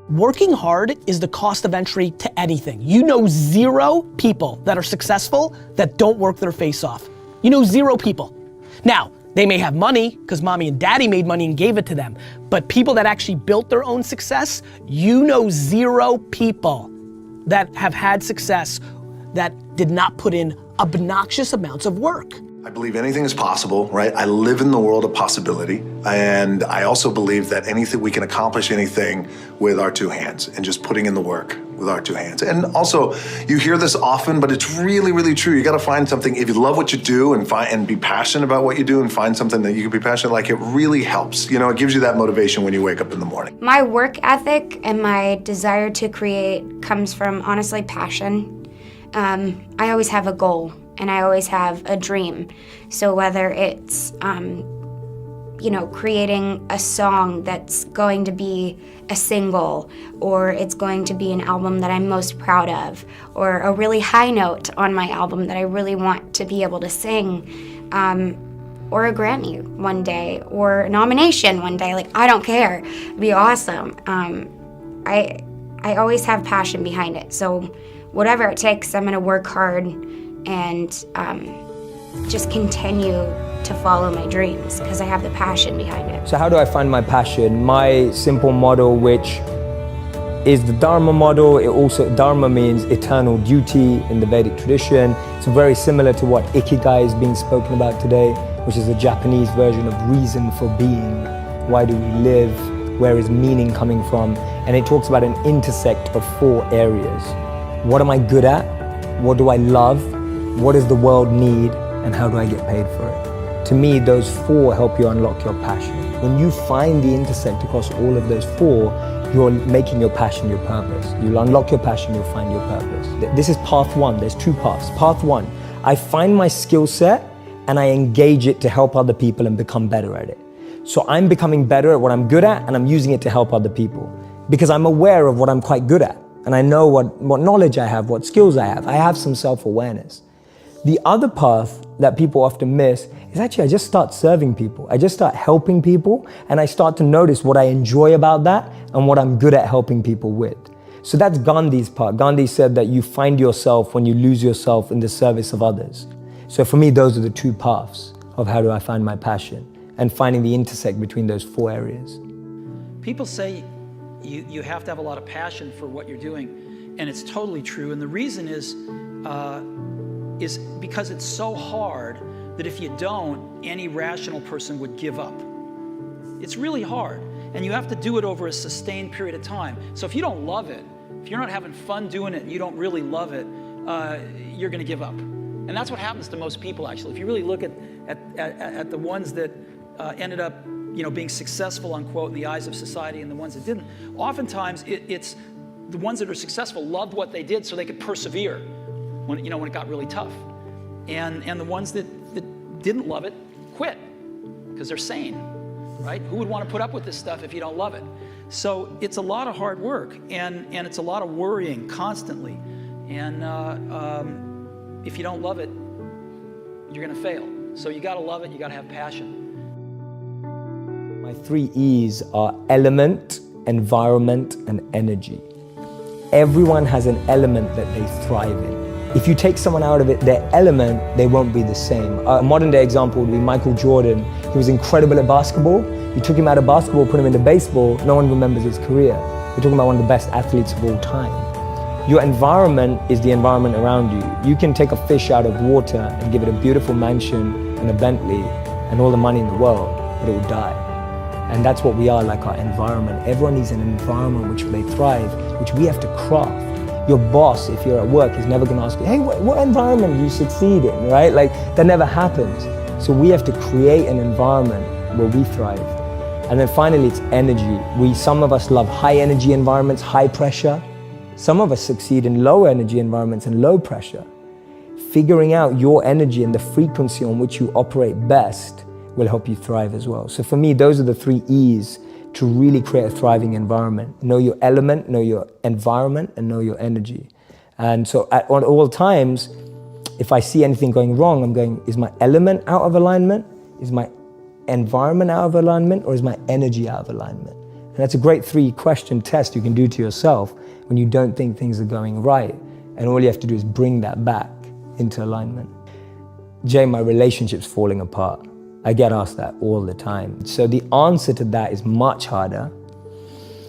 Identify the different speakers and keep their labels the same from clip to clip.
Speaker 1: Working hard is the cost of entry to anything. You know 0 people that are successful that don't work their face off. You know 0 people. Now, they may have money because mommy and daddy made money and gave it to them, but people that actually built their own success, you know 0 people that have had success that did not put in obnoxious amounts of work.
Speaker 2: I believe anything is possible, right? I live in the world of possibility. And I also believe that we can accomplish anything with our 2 hands and just putting in the work with our 2 hands. And also, you hear this often, but it's really, really true. You gotta find something, if you love what you do and be passionate about what you do and find something that you can be passionate like, it really helps. You know, it gives you that motivation when you wake up in the morning.
Speaker 3: My work ethic and my desire to create comes from, honestly, passion. I always have a goal. And I always have a dream. So whether it's, creating a song that's going to be a single, or it's going to be an album that I'm most proud of, or a really high note on my album that I really want to be able to sing, or a Grammy one day, or a nomination one day, like, I don't care, it'd be awesome. I always have passion behind it. So whatever it takes, I'm gonna work hard and just continue to follow my dreams because I have the passion behind it.
Speaker 4: So how do I find my passion? My simple model, which is the Dharma model, Dharma means eternal duty in the Vedic tradition. It's very similar to what Ikigai is being spoken about today, which is a Japanese version of reason for being. Why do we live? Where is meaning coming from? And it talks about an intersect of 4 areas. What am I good at? What do I love? What does the world need, and how do I get paid for it? To me, those 4 help you unlock your passion. When you find the intersect across all of those 4, you're making your passion your purpose. You'll unlock your passion, you'll find your purpose. This is path 1, there's 2 paths. Path 1, I find my skill set and I engage it to help other people and become better at it. So I'm becoming better at what I'm good at and I'm using it to help other people because I'm aware of what I'm quite good at and I know what knowledge I have, what skills I have. I have some self-awareness. The other path that people often miss is actually I just start serving people. I just start helping people and I start to notice what I enjoy about that and what I'm good at helping people with. So that's Gandhi's part. Gandhi said that you find yourself when you lose yourself in the service of others. So for me, those are the 2 paths of how do I find my passion and finding the intersect between those 4 areas.
Speaker 5: People say you have to have a lot of passion for what you're doing, and it's totally true. And the reason is because it's so hard that if you don't, any rational person would give up. It's really hard, and you have to do it over a sustained period of time. So if you don't love it, if you're not having fun doing it and you don't really love it, you're gonna give up. And that's what happens to most people, actually. If you really look at the ones that ended up being successful, unquote, in the eyes of society and the ones that didn't, oftentimes it's the ones that are successful loved what they did so they could persevere when it got really tough. And the ones that didn't love it quit because they're sane, right? Who would want to put up with this stuff if you don't love it? So it's a lot of hard work and it's a lot of worrying constantly. And if you don't love it, you're gonna fail. So you gotta love it, you gotta have passion.
Speaker 4: My 3 E's are element, environment, and energy. Everyone has an element that they thrive in. If you take someone out of their element, they won't be the same. A modern day example would be Michael Jordan. He was incredible at basketball. You took him out of basketball, put him into baseball, no one remembers his career. You're talking about one of the best athletes of all time. Your environment is the environment around you. You can take a fish out of water and give it a beautiful mansion and a Bentley and all the money in the world, but it will die. And that's what we are, like our environment. Everyone needs an environment which they thrive, which we have to craft. Your boss, if you're at work, is never gonna ask you, hey, what environment do you succeed in, right? Like, that never happens. So we have to create an environment where we thrive. And then finally, it's energy. Some of us love high energy environments, high pressure. Some of us succeed in low energy environments and low pressure. Figuring out your energy and the frequency on which you operate best will help you thrive as well. So for me, those are the 3 E's to really create a thriving environment. Know your element, know your environment, and know your energy. And so at all times, if I see anything going wrong, I'm going, is my element out of alignment? Is my environment out of alignment? Or is my energy out of alignment? And that's a great 3-question test you can do to yourself when you don't think things are going right. And all you have to do is bring that back into alignment. Jay, my relationship's falling apart. I get asked that all the time. So the answer to that is much harder.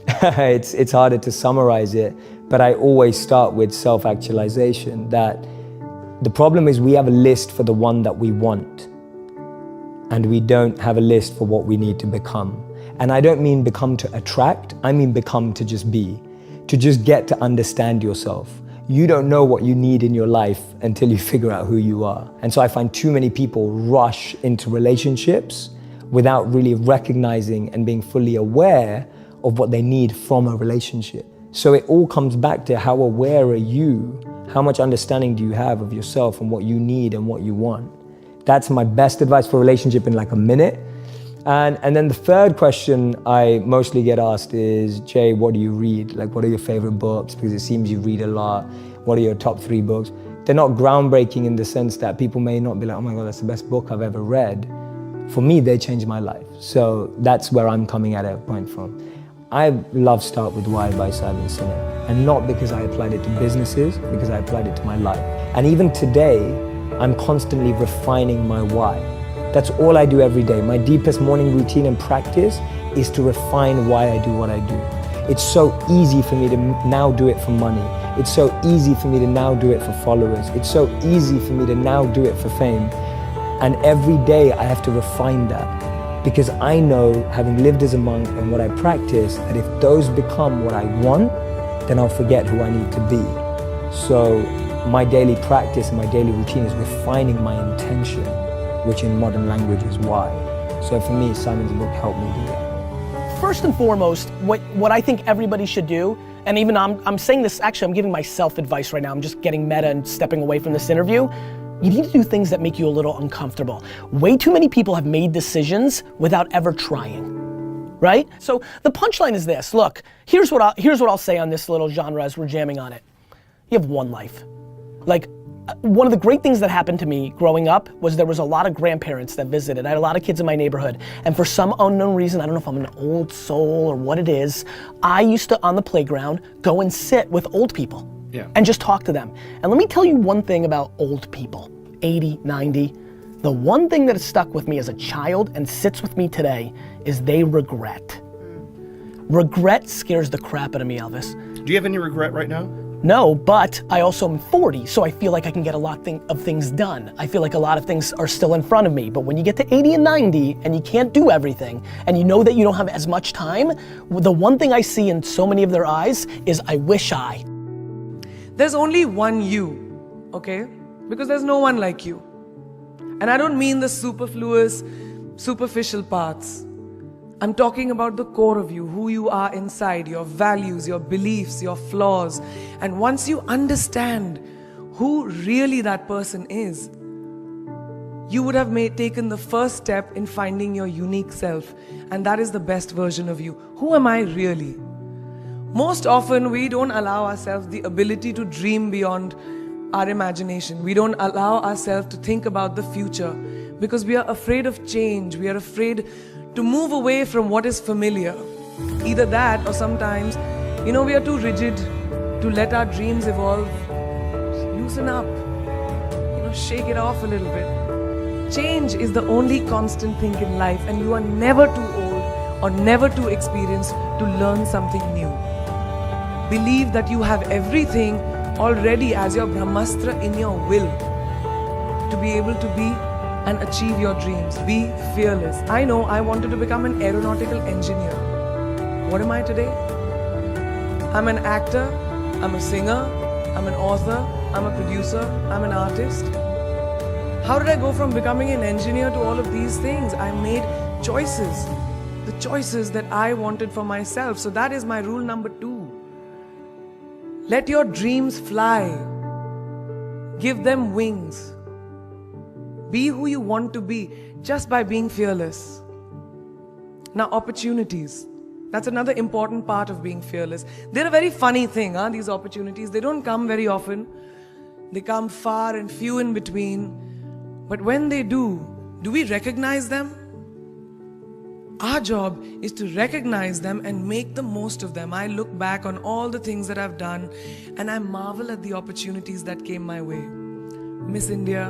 Speaker 4: It's harder to summarize it, but I always start with self-actualization, that the problem is we have a list for the one that we want, and we don't have a list for what we need to become. And I don't mean become to attract, I mean become to just be, to just get to understand yourself. You don't know what you need in your life until you figure out who you are. And so I find too many people rush into relationships without really recognizing and being fully aware of what they need from a relationship. So it all comes back to how aware are you? How much understanding do you have of yourself and what you need and what you want? That's my best advice for a relationship in like a minute. And then the third question I mostly get asked is, Jay, what do you read? Like, what are your favorite books? Because it seems you read a lot. What are your top 3 books? They're not groundbreaking in the sense that people may not be like, oh my God, that's the best book I've ever read. For me, they changed my life. So that's where I'm coming at a point from. I love Start With Why by Simon Sinek. And not because I applied it to businesses, because I applied it to my life. And even today, I'm constantly refining my why. That's all I do every day. My deepest morning routine and practice is to refine why I do what I do. It's so easy for me to now do it for money. It's so easy for me to now do it for followers. It's so easy for me to now do it for fame. And every day I have to refine that, because I know, having lived as a monk and what I practice, that if those become what I want, then I'll forget who I need to be. So my daily practice and my daily routine is refining my intention, which in modern language is why. So for me, Simon's book helped me do that.
Speaker 1: First and foremost, what I think everybody should do, and even I'm saying this, actually I'm giving myself advice right now, I'm just getting meta and stepping away from this interview. You need to do things that make you a little uncomfortable. Way too many people have made decisions without ever trying, right? So the punchline is this, look, here's what I'll say on this little genre as we're jamming on it. You have one life. Like, one of the great things that happened to me growing up was there was a lot of grandparents that visited. I had a lot of kids in my neighborhood. And for some unknown reason, I don't know if I'm an old soul or what it is, I used to, on the playground, go and sit with old people and just talk to them. And let me tell you one thing about old people, 80, 90. The one thing that has stuck with me as a child and sits with me today is they regret. Regret scares the crap out of me, Elvis.
Speaker 6: Do you have any regret right now?
Speaker 1: No, but I also am 40, so I feel like I can get a lot of things done. I feel like a lot of things are still in front of me, but when you get to 80 and 90 and you can't do everything, and you know that you don't have as much time, the one thing I see in so many of their eyes is, I wish I.
Speaker 7: There's only one you, okay? Because there's no one like you. And I don't mean the superfluous, superficial parts. I'm talking about the core of you, who you are inside, your values, your beliefs, your flaws. And once you understand who really that person is, you would have taken the first step in finding your unique self. And that is the best version of you. Who am I really? Most often we don't allow ourselves the ability to dream beyond our imagination. We don't allow ourselves to think about the future because we are afraid of change. We are afraid to move away from what is familiar. Either that or sometimes, we are too rigid to let our dreams evolve. Loosen up, shake it off a little bit. Change is the only constant thing in life, and you are never too old or never too experienced to learn something new. Believe that you have everything already as your Brahmastra in your will to be able to be and achieve your dreams. Be fearless. I know I wanted to become an aeronautical engineer. What am I today? I'm an actor, I'm a singer, I'm an author, I'm a producer, I'm an artist. How did I go from becoming an engineer to all of these things? I made choices. The choices that I wanted for myself. So that is my rule number 2. Let your dreams fly. Give them wings. Be who you want to be just by being fearless. Now, opportunities. That's another important part of being fearless. They're a very funny thing, these opportunities. They don't come very often. They come far and few in between. But when they do we recognize them? Our job is to recognize them and make the most of them. I look back on all the things that I've done and I marvel at the opportunities that came my way. Miss India,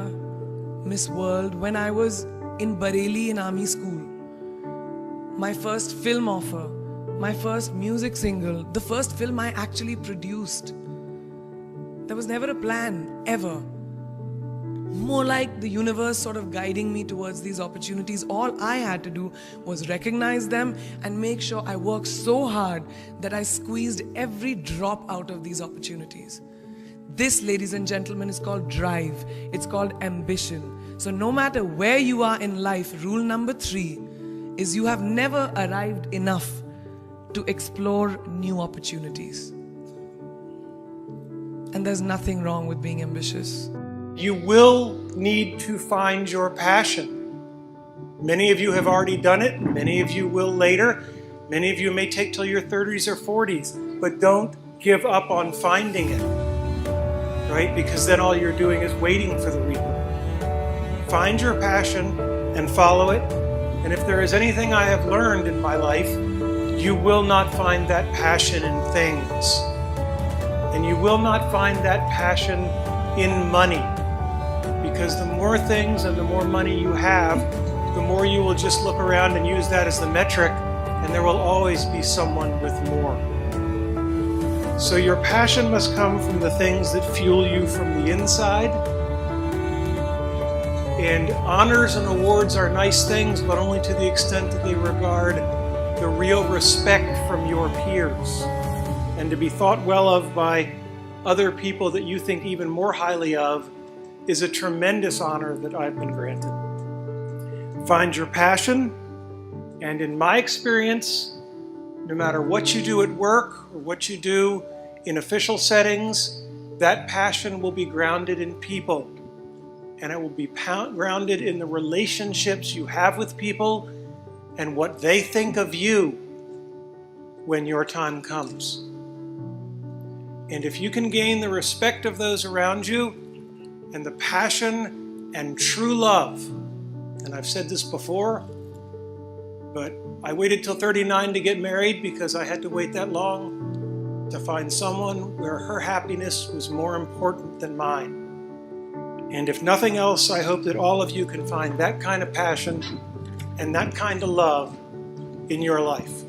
Speaker 7: Miss World, when I was in Bareilly in army school. My first film offer, my first music single, the first film I actually produced. There was never a plan, ever. More like the universe sort of guiding me towards these opportunities. All I had to do was recognize them and make sure I worked so hard that I squeezed every drop out of these opportunities. This, ladies and gentlemen, is called drive. It's called ambition. So no matter where you are in life, rule number 3 is you have never arrived enough to explore new opportunities. And there's nothing wrong with being ambitious.
Speaker 6: You will need to find your passion. Many of you have already done it. Many of you will later. Many of you may take till your 30s or 40s. But don't give up on finding it, right? Because then all you're doing is waiting for the reaper. Find your passion and follow it. And if there is anything I have learned in my life, you will not find that passion in things. And you will not find that passion in money. Because the more things and the more money you have, the more you will just look around and use that as the metric, and there will always be someone with more. So your passion must come from the things that fuel you from the inside. And honors and awards are nice things, but only to the extent that they regard the real respect from your peers. And to be thought well of by other people that you think even more highly of is a tremendous honor that I've been granted. Find your passion, and in my experience, no matter what you do at work or what you do in official settings, that passion will be grounded in people, and it will be grounded in the relationships you have with people and what they think of you when your time comes. And if you can gain the respect of those around you and the passion and true love, and I've said this before, but I waited till 39 to get married because I had to wait that long to find someone where her happiness was more important than mine. And if nothing else, I hope that all of you can find that kind of passion and that kind of love in your life.